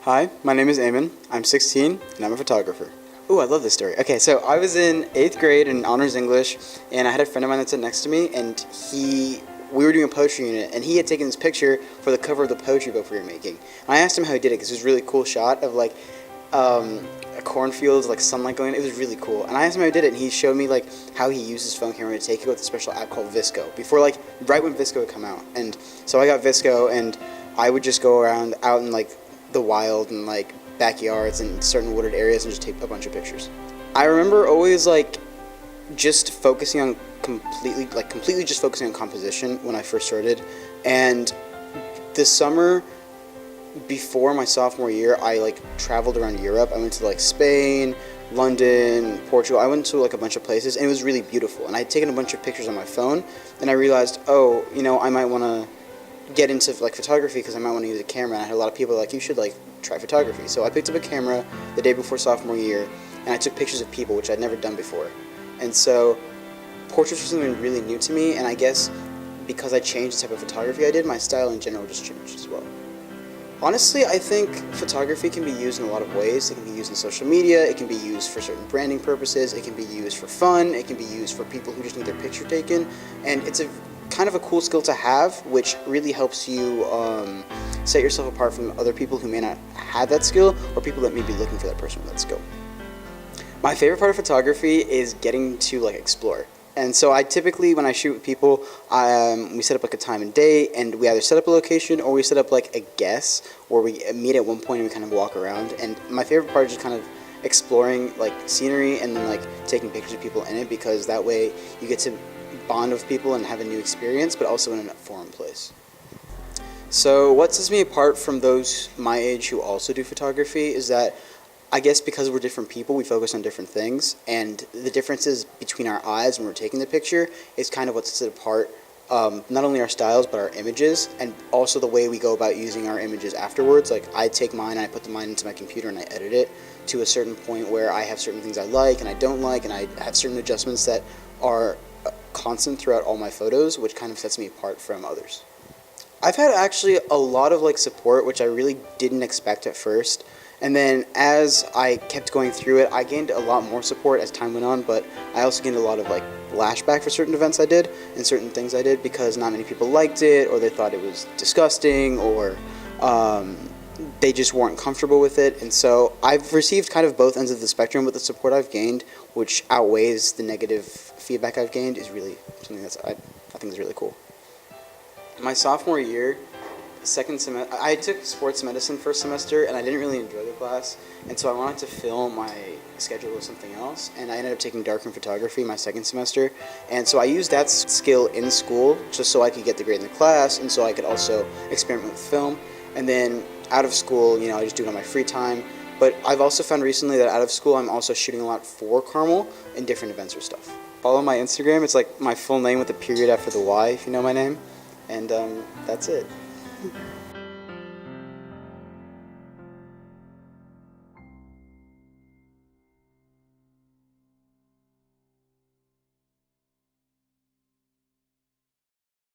Hi, my name is Ayman. I'm 16 and I'm a photographer. Ooh, I love this story. Okay, so I was in 8th grade in honors English, and I had a friend of mine that sat next to me, and we were doing a poetry unit, and he had taken this picture for the cover of the poetry book we were making. And I asked him how he did it because it was a really cool shot of like a cornfield, like sunlight going. It was really cool. And I asked him how he did it, and he showed me like how he used his phone camera to take it with a special app called Visco. Before like right when Visco had come out, and so I got Visco, and I would just go around out in like the wild and like backyards and certain wooded areas and just take a bunch of pictures. I remember always like just focusing on completely just focusing on composition when I first started. And this summer before my sophomore year, I like traveled around Europe. I went to like Spain, London, Portugal. I went to like a bunch of places, and it was really beautiful. And I had taken a bunch of pictures on my phone, and I realized, oh, you know, I might want to get into like photography because I might want to use a camera. And I had a lot of people like, you should like try photography. So I picked up a camera the day before sophomore year, and I took pictures of people, which I'd never done before. And so portraits were something really new to me, and I guess because I changed the type of photography I did, my style in general just changed as well. Honestly, I think photography can be used in a lot of ways. It can be used in social media, it can be used for certain branding purposes, it can be used for fun, it can be used for people who just need their picture taken, and it's a kind of a cool skill to have, which really helps you set yourself apart from other people who may not have that skill, or people that may be looking for that person with that skill. My favorite part of photography is getting to like explore. And so I typically, when I shoot with people, we set up like a time and date, and we either set up a location or we set up like a guess, or we meet at one point and we kind of walk around. And my favorite part is just kind of exploring like scenery and then like taking pictures of people in it, because that way you get to bond with people and have a new experience, but also in a foreign place. So what sets me apart from those my age who also do photography is that I guess because we're different people, we focus on different things, and the differences between our eyes when we're taking the picture is kind of what sets it apart. Not only our styles, but our images, and also the way we go about using our images afterwards. Like I take mine and I put mine into my computer and I edit it to a certain point where I have certain things I like and I don't like, and I have certain adjustments that are constant throughout all my photos, which kind of sets me apart from others. I've had actually a lot of like support, which I really didn't expect at first. And then as I kept going through it, I gained a lot more support as time went on, but I also gained a lot of like lashback for certain events I did and certain things I did, because not many people liked it, or they thought it was disgusting, or they just weren't comfortable with it. And so I've received kind of both ends of the spectrum, but the support I've gained, which outweighs the negative feedback I've gained, is really something that's I think is really cool. My sophomore year, second semester, I took sports medicine first semester, and I didn't really enjoy the class, and so I wanted to fill my schedule with something else, and I ended up taking darkroom photography my second semester. And so I used that skill in school just so I could get the grade in the class, and so I could also experiment with film. And then out of school, you know, I just do it on my free time. But I've also found recently that out of school, I'm also shooting a lot for Carmel in different events or stuff. Follow my Instagram. It's like my full name with a period after the Y, if you know my name. And that's it.